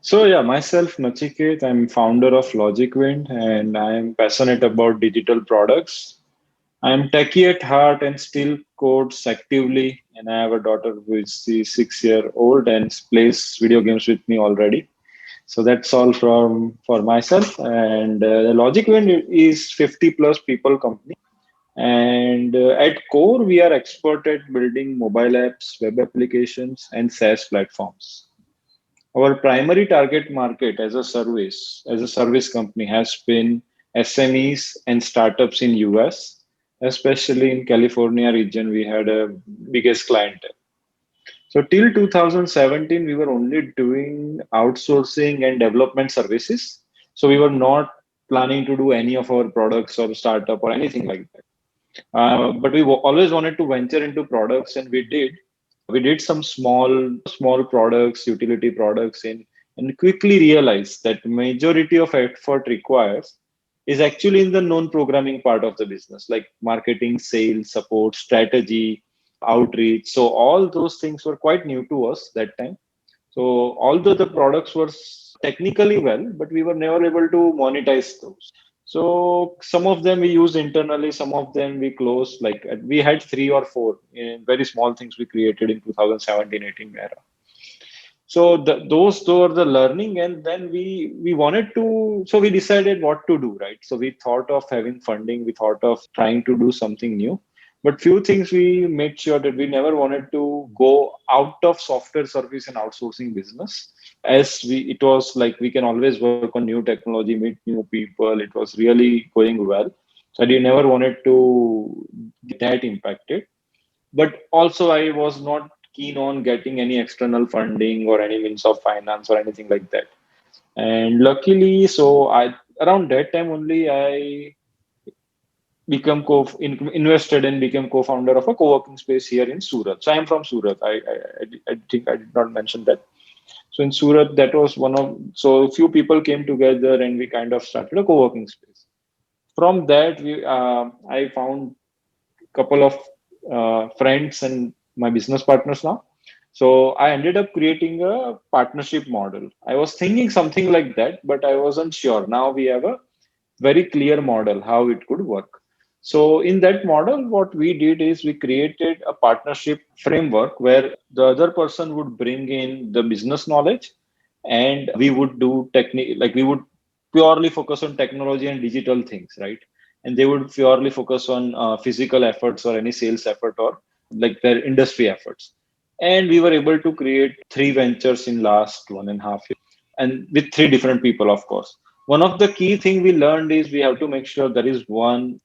So yeah, myself, Nachiket, I'm founder of LogicWind and I'm passionate about digital products. I'm techie at heart and still codes actively. And I have a daughter who is 6 year old and plays video games with me already. So that's all from for myself. And LogicWind is 50 plus people company. And at core, we are expert at building mobile apps, web applications, and SaaS platforms. Our primary target market as a service company has been SMEs and startups in US, especially in California region, we had a biggest clientele. So till 2017, we were only doing outsourcing and development services. So we were not planning to do any of our products or startup or anything like that. But we always wanted to venture into products, and we did. We did some small products, utility products, and quickly realized that majority of effort requires is actually in the non-programming part of the business, like marketing, sales, support, strategy, outreach. So all those things were quite new to us that time. So although the products were technically well, but we were never able to monetize those. So some of them we used internally, some of them we closed. Like we had three or four very small things we created in 2017-18 era. So those were the learning, and then we wanted to. So we decided what to do, right? So we thought of having funding. We thought of trying to do something new. But few things we made sure that we never wanted to go out of software service and outsourcing business. As we, it was like we can always work on new technology, meet new people. It was really going well. So I never wanted to get that impacted. But also, I was not keen on getting any external funding or any means of finance or anything like that. And luckily, so I around that time only I become invested and became co-founder of a co-working space here in Surat. So I am from Surat. I think I did not mention that. So in Surat, that was one of so a few people came together and we kind of started a co-working space. From that, I found couple of friends and my business partners now. So I ended up creating a partnership model. I was thinking something like that, but I wasn't sure. Now we have a very clear model how it could work. So in that model, what we did is we created a partnership framework where the other person would bring in the business knowledge and we would do like we would purely focus on technology and digital things, right? And they would purely focus on physical efforts or any sales effort or like their industry efforts. And we were able to create three ventures in last 1.5 years, and with three different people, of course. One of the key thing we learned is we have to make sure there is one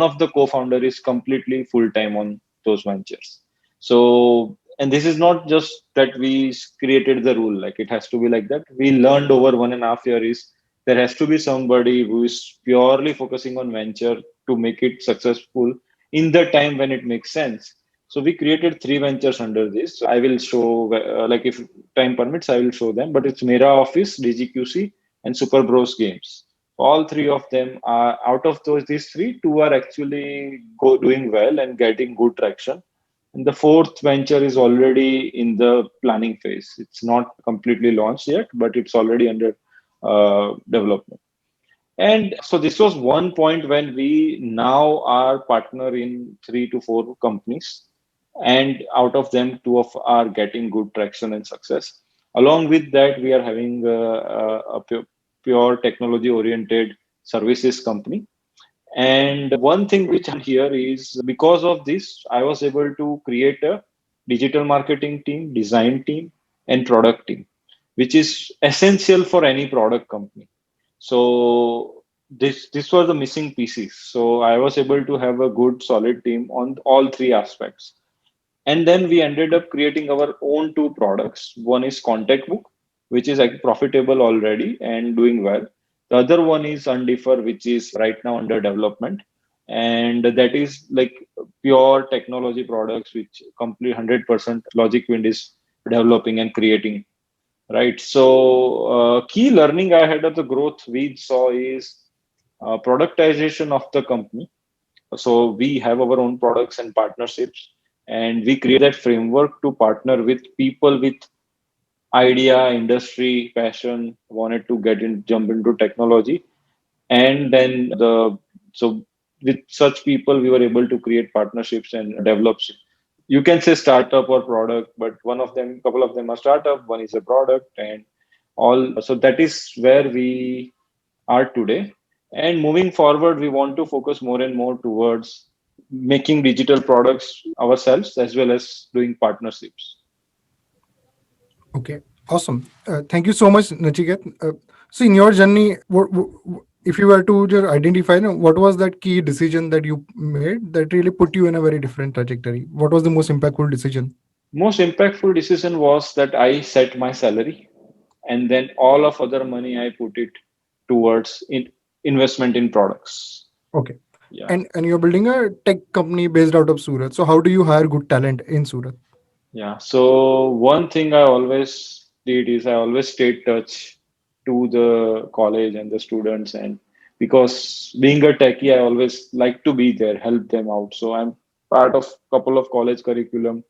of the co-founder is completely full time on those ventures. So, and this is not just that we created the rule, like it has to be like that. We learned over 1.5 year is there has to be somebody who is purely focusing on venture to make it successful in the time when it makes sense. So we created three ventures under this. I will show, like if time permits, I will show them. But it's Mera Office, DGQC, and Super Bros Games. All three of them are out of these three, two are actually doing well and getting good traction. And the fourth venture is already in the planning phase. It's not completely launched yet, but it's already under development. And so this was one point when we now are partner in 3 to 4 companies, and out of them, two of are getting good traction and success. Along with that, we are having a pure technology-oriented services company. And one thing which I'm here is because of this, I was able to create a digital marketing team, design team, and product team, which is essential for any product company. So this were the missing pieces. So I was able to have a good solid team on all three aspects. And then we ended up creating our own two products. One is Contact Book, which is like profitable already and doing well. The other one is Undiffer, which is right now under development. And that is like pure technology products, which complete 100% Logic Wind is developing and creating. Right. So, key learning I had of the growth we saw is productization of the company. So, we have our own products and partnerships, and we create that framework to partner with people with idea, industry, passion, wanted to jump into technology. And then so with such people, we were able to create partnerships and develop, you can say startup or product, but couple of them are startup, one is a product, and all. So that is where we are today. And moving forward, we want to focus more and more towards making digital products ourselves as well as doing partnerships. Okay, awesome. Thank you so much, Nachiket. So, in your journey, if you were to just identify, what was that key decision that you made that really put you in a very different trajectory? What was the most impactful decision? Most impactful decision was that I set my salary, and then all of other money I put it towards investment in products. Okay, Yeah. and you're building a tech company based out of Surat. So, how do you hire good talent in Surat? Yeah. So one thing I always did is I always stayed touch to the college and the students, and because being a techie, I always like to be there, help them out. So I'm part of couple of college curriculum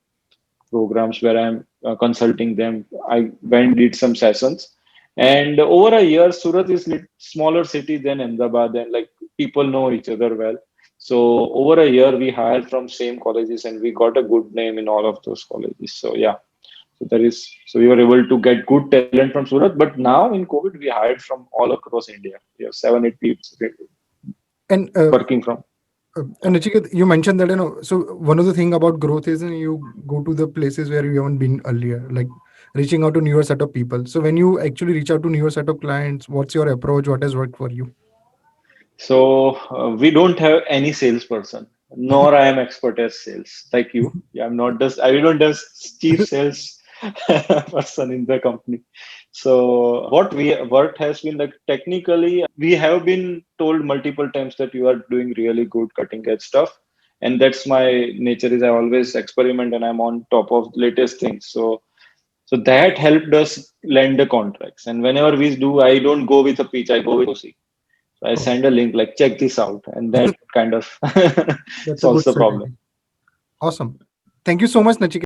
programs where I'm consulting them. I went did some sessions, and over a year, Surat is smaller city than Ahmedabad, and like people know each other well. So over a year, we hired from same colleges, and we got a good name in all of those colleges. So yeah, so we were able to get good talent from Surat. But now in COVID, we hired from all across India. We have 7, 8 people And working from. and Nachiket, you mentioned that so one of the thing about growth is you go to the places where you haven't been earlier, like reaching out to newer set of people. So when you actually reach out to newer set of clients, what's your approach? What has worked for you? So we don't have any salesperson, nor I am expert as sales like you. Yeah, I'm not just I don't just chief sales person in the company. So what has been like technically we have been told multiple times that you are doing really good cutting edge stuff, and that's my nature is I always experiment and I'm on top of latest things. So that helped us land the contracts. And whenever we do, I don't go with a pitch, I go with OC. So I Oh, send a link like check this out, and that kind of that's a solves good the problem. strategy. Awesome. Thank you so much, Nachiket.